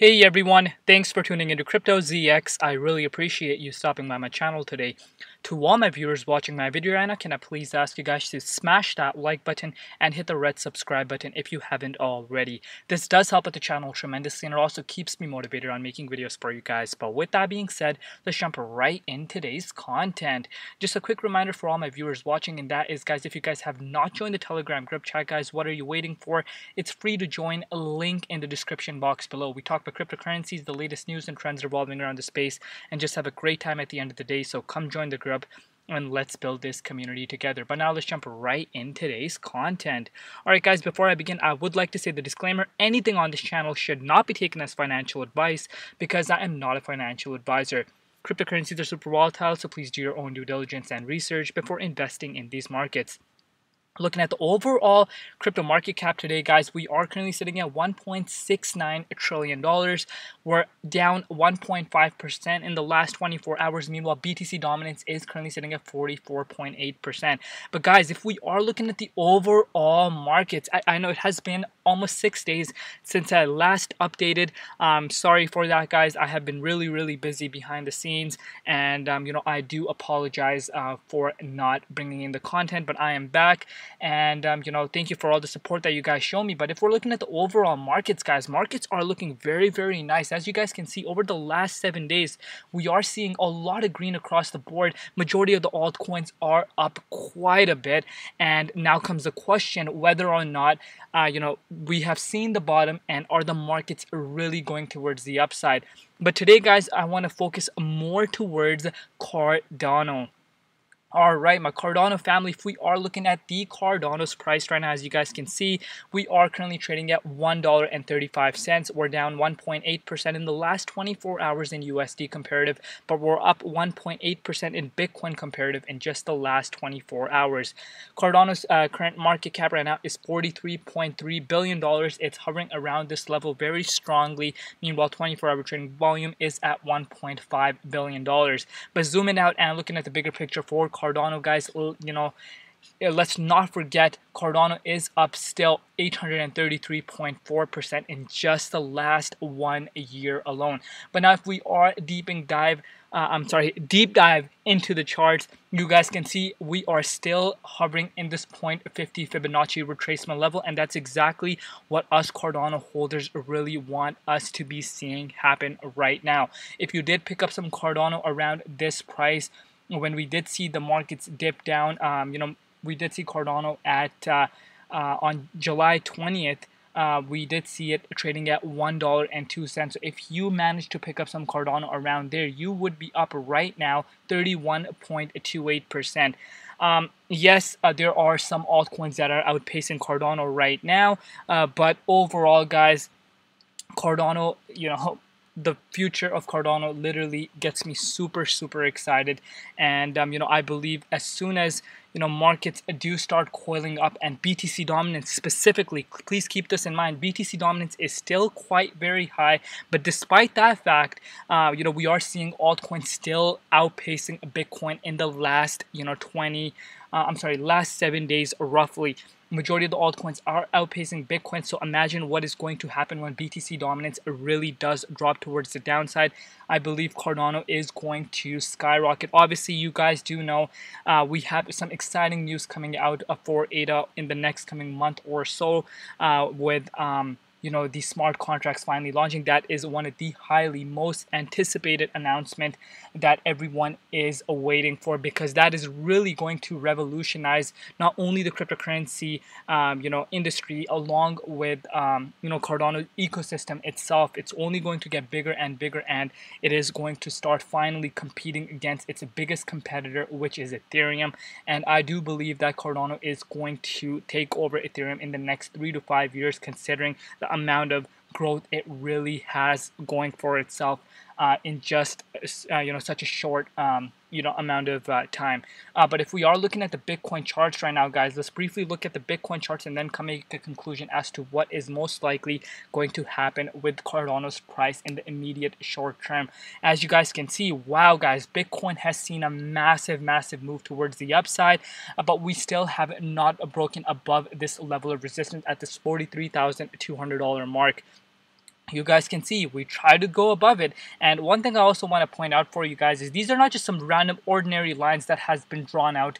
Hey everyone, thanks for tuning into Crypto ZX. I really appreciate you stopping by my channel today. To all my viewers watching my video right now, can I please ask you guys to smash that like button and hit the red subscribe button if you haven't already. This does help with the channel tremendously and it also keeps me motivated on making videos for you guys. But with that being said, let's jump right in today's content. Just a quick reminder for all my viewers watching, and that is, guys, if you guys have not joined the Telegram group chat, guys, what are you waiting for? It's free to join. A link in the description box below. We talk about cryptocurrencies, the latest news and trends revolving around the space, and just have a great time at the end of the day. So come join the group and let's build this community together. But now let's jump right in today's content. Alright guys, before I begin, I would like to say the disclaimer: anything on this channel should not be taken as financial advice because I am not a financial advisor. Cryptocurrencies are super volatile, so please do your own due diligence and research before investing in these markets. Looking at the overall crypto market cap today, guys, we are currently sitting at $1.69 trillion. We're down 1.5% in the last 24 hours. Meanwhile, BTC dominance is currently sitting at 44.8%. But guys, if we are looking at the overall markets, I know it has been almost 6 days since I last updated. Sorry for that, guys. I have been really busy behind the scenes, and I do apologize for not bringing in the content, but I am back. And thank you for all the support that you guys show me. But if we're looking at the overall markets, guys, markets are looking very nice. As you guys can see, over the last 7 days, we are seeing a lot of green across the board. Majority of the altcoins are up quite a bit. And now comes the question whether or not we have seen the bottom, and are the markets really going towards the upside. But today, guys, I want to focus more towards Cardano. Alright, my Cardano family, if we are looking at the Cardano's price right now, as you guys can see, we are currently trading at $1.35. We're down 1.8% in the last 24 hours in USD comparative, but we're up 1.8% in Bitcoin comparative in just the last 24 hours. Cardano's current market cap right now is $43.3 billion. It's hovering around this level very strongly. Meanwhile, 24-hour trading volume is at $1.5 billion. But zooming out and looking at the bigger picture for Cardano, guys, let's not forget Cardano is up still 833.4% in just the last 1 year alone. But now if we are deep dive into the charts, you guys can see we are still hovering in this 0.50 Fibonacci retracement level, and that's exactly what us Cardano holders really want us to be seeing happen right now. If you did pick up some Cardano around this price, when we did see the markets dip down, we did see Cardano at on July 20th. We did see it trading at $1.02. So if you managed to pick up some Cardano around there, you would be up right now 31.28%. Yes, there are some altcoins that are outpacing Cardano right now, but overall, guys, Cardano, the future of Cardano literally gets me super excited. And I believe as soon as markets do start coiling up, and BTC dominance specifically, please keep this in mind, BTC dominance is still quite very high, but despite that fact, we are seeing altcoins still outpacing Bitcoin in the last last 7 days roughly. Majority of the altcoins are outpacing Bitcoin, so imagine what is going to happen when BTC dominance really does drop towards the downside. I believe Cardano is going to skyrocket. Obviously, you guys do know we have some exciting news coming out for ADA in the next coming month or so, with the smart contracts finally launching. That is one of the most anticipated announcement that everyone is awaiting for, because that is really going to revolutionize not only the cryptocurrency industry, along with Cardano ecosystem itself. It's only going to get bigger and bigger, and it is going to start finally competing against its biggest competitor, which is Ethereum. And I do believe that Cardano is going to take over Ethereum in the next 3 to 5 years, considering the amount of growth it really has going for itself in just such a short amount of time. But if we are looking at the Bitcoin charts right now, guys, let's briefly look at the Bitcoin charts and then come make a conclusion as to what is most likely going to happen with Cardano's price in the immediate short term. As you guys can see, wow, guys, Bitcoin has seen a massive move towards the upside, but we still have not broken above this level of resistance at this $43,200 mark. you guys can see we try to go above it. And one thing I also want to point out for you guys is these are not just some random ordinary lines that has been drawn out.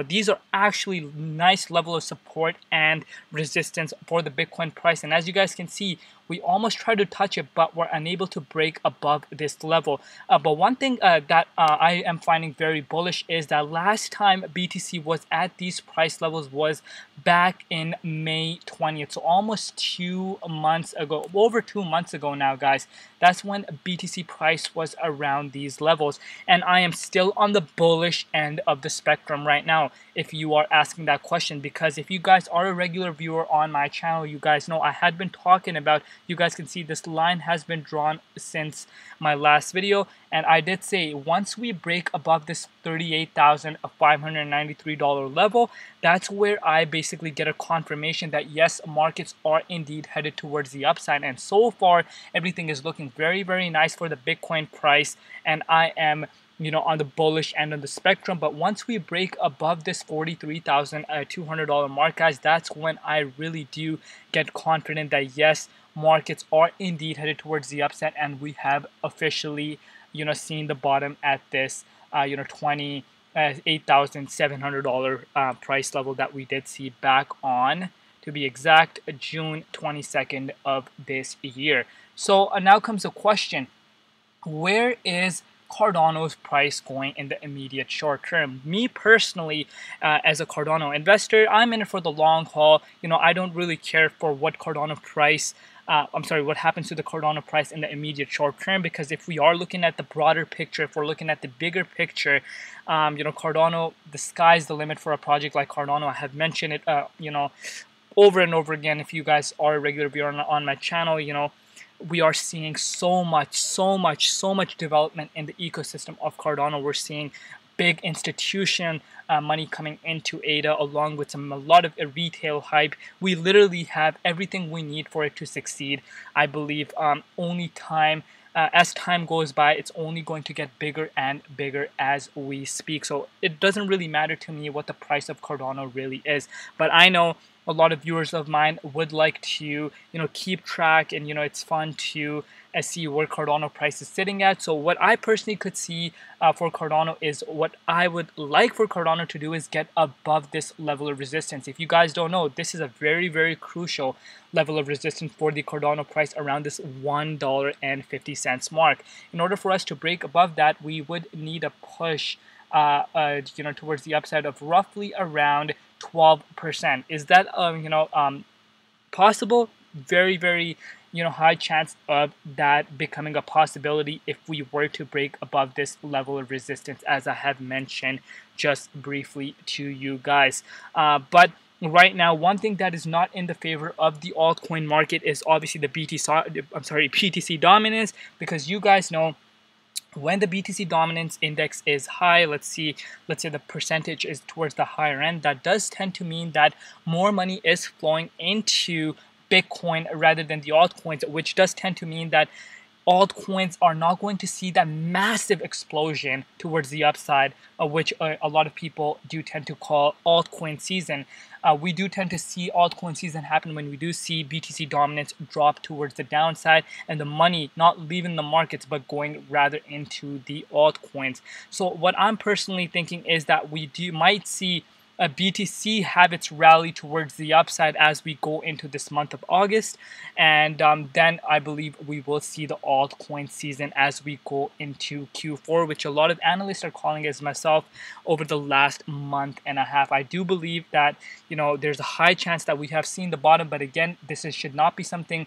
These are actually nice level of support and resistance for the Bitcoin price. And as you guys can see, we almost try to touch it, but we're unable to break above this level. But one thing that I am finding very bullish is that last time BTC was at these price levels was back in May 20th. So almost 2 months ago, over 2 months ago now, guys. That's when BTC price was around these levels. And I am still on the bullish end of the spectrum right now, if you are asking that question. Because if you guys are a regular viewer on my channel, you guys know I had been talking about, you guys can see this line has been drawn since my last video. And I did say once we break above this $38,593 level, that's where I basically get a confirmation that yes, markets are indeed headed towards the upside. And so far, everything is looking very, very nice for the Bitcoin price. And I am on the bullish end of the spectrum. But once we break above this $43,200 mark, guys, that's when I really do get confident that yes, markets are indeed headed towards the upside, and we have officially seen the bottom at this $28,700 price level that we did see back on, to be exact, June 22nd of this year. So now comes the question, where is Cardano's price going in the immediate short term? Me personally, as a Cardano investor, I'm in it for the long haul. I don't really care for what Cardano price what happens to the Cardano price in the immediate short term, because if we are looking at the broader picture, if we're looking at the bigger picture, Cardano, the sky's the limit for a project like Cardano. I have mentioned it, over and over again. If you guys are a regular viewer on my channel, we are seeing so much development in the ecosystem of Cardano. We're seeing big institution money coming into ADA, along with a lot of retail hype. We literally have everything we need for it to succeed. I believe only time, as time goes by, it's only going to get bigger and bigger as we speak. So it doesn't really matter to me what the price of Cardano really is. But I know a lot of viewers of mine would like to, keep track, and it's fun to see where Cardano price is sitting at. So what I personally could see for Cardano is, what I would like for Cardano to do is get above this level of resistance. If you guys don't know, this is a very, very crucial level of resistance for the Cardano price, around this $1.50 mark. In order for us to break above that, we would need a push towards the upside of roughly around 12%. Is that possible? Very, very high chance of that becoming a possibility if we were to break above this level of resistance, as I have mentioned just briefly to you guys. But right now, one thing that is not in the favor of the altcoin market is obviously the BTC dominance, because you guys know, when the BTC dominance index is high, let's say the percentage is towards the higher end, that does tend to mean that more money is flowing into Bitcoin rather than the altcoins, which does tend to mean that altcoins are not going to see that massive explosion towards the upside, which a lot of people do tend to call altcoin season. We do tend to see altcoin season happen when we do see BTC dominance drop towards the downside, and the money not leaving the markets but going rather into the altcoins. So what I'm personally thinking is that we might see a BTC have its rally towards the upside as we go into this month of August, and then I believe we will see the altcoin season as we go into Q4, which a lot of analysts are calling, as myself, over the last month and a half. I do believe that there's a high chance that we have seen the bottom, but again, should not be something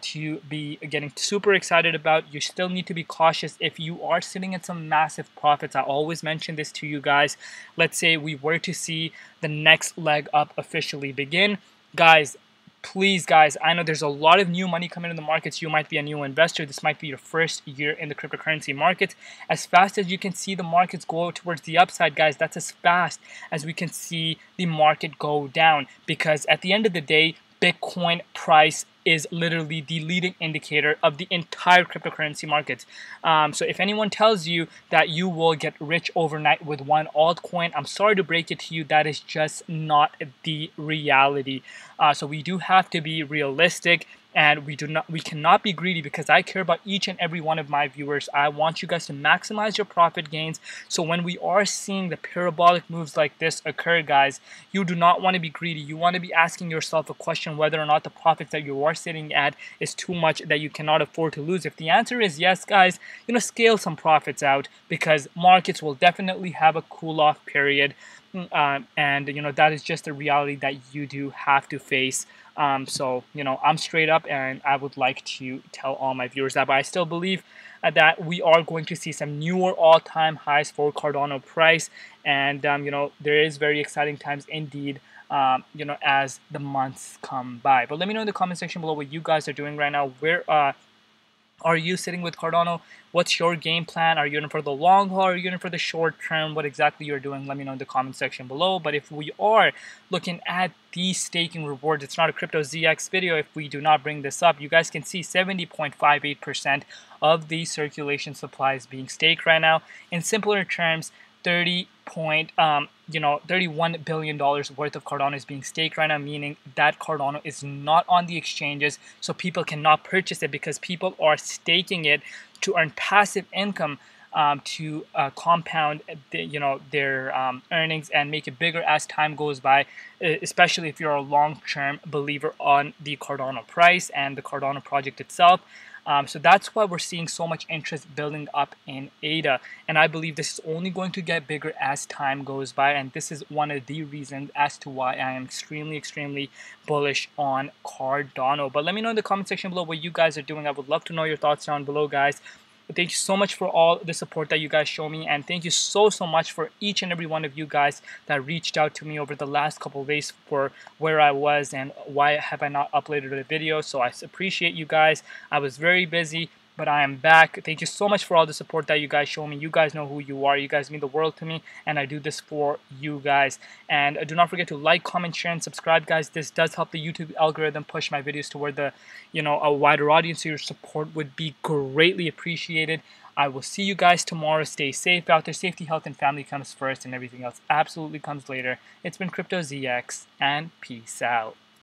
to be getting super excited about. You still need to be cautious if you are sitting at some massive profits. I always mention this to you guys. Let's say we were to see the next leg up officially begin. Guys, please, guys, I know there's a lot of new money coming in the markets. You might be a new investor. This might be your first year in the cryptocurrency markets. As fast as you can see the markets go towards the upside, guys, that's as fast as we can see the market go down. Because at the end of the day, Bitcoin price is literally the leading indicator of the entire cryptocurrency market. So if anyone tells you that you will get rich overnight with one altcoin, I'm sorry to break it to you, that is just not the reality. So we do have to be realistic. and we cannot be greedy, because I care about each and every one of my viewers. I want you guys to maximize your profit gains. So when we are seeing the parabolic moves like this occur, guys, you do not want to be greedy. You want to be asking yourself a question whether or not the profits that you are sitting at is too much that you cannot afford to lose. If the answer is yes, guys, scale some profits out, because markets will definitely have a cool off period. And that is just a reality that you do have to face. So I'm straight up, and I would like to tell all my viewers that. But I still believe that we are going to see some newer all-time highs for Cardano price, and there is very exciting times indeed, as the months come by. But let me know in the comment section below what you guys are doing right now. Where are you sitting with Cardano? What's your game plan? Are you in for the long haul? Are you in for the short term? What exactly you're doing? Let me know in the comment section below. But if we are looking at these staking rewards, it's not a Crypto ZX video if we do not bring this up. You guys can see 70.58% of the circulation supply is being staked right now. In simpler terms, $31 billion worth of Cardano is being staked right now, meaning that Cardano is not on the exchanges, so people cannot purchase it, because people are staking it to earn passive income, to compound their earnings and make it bigger as time goes by, especially if you're a long-term believer on the Cardano price and the Cardano project itself. So that's why we're seeing so much interest building up in ADA, and I believe this is only going to get bigger as time goes by, and this is one of the reasons as to why I am extremely bullish on Cardano. But let me know in the comment section below what you guys are doing. I would love to know your thoughts down below, guys. But thank you so much for all the support that you guys show me, and thank you so much for each and every one of you guys that reached out to me over the last couple of days for where I was and why have I not uploaded a video. So I appreciate you guys. I was very busy, but I am back. Thank you so much for all the support that you guys show me. You guys know who you are. You guys mean the world to me, and I do this for you guys. And do not forget to like, comment, share, and subscribe, guys. This does help the YouTube algorithm push my videos toward the, a wider audience. So your support would be greatly appreciated. I will see you guys tomorrow. Stay safe out there. Safety, health, and family comes first, and everything else absolutely comes later. It's been Crypto ZX, and peace out.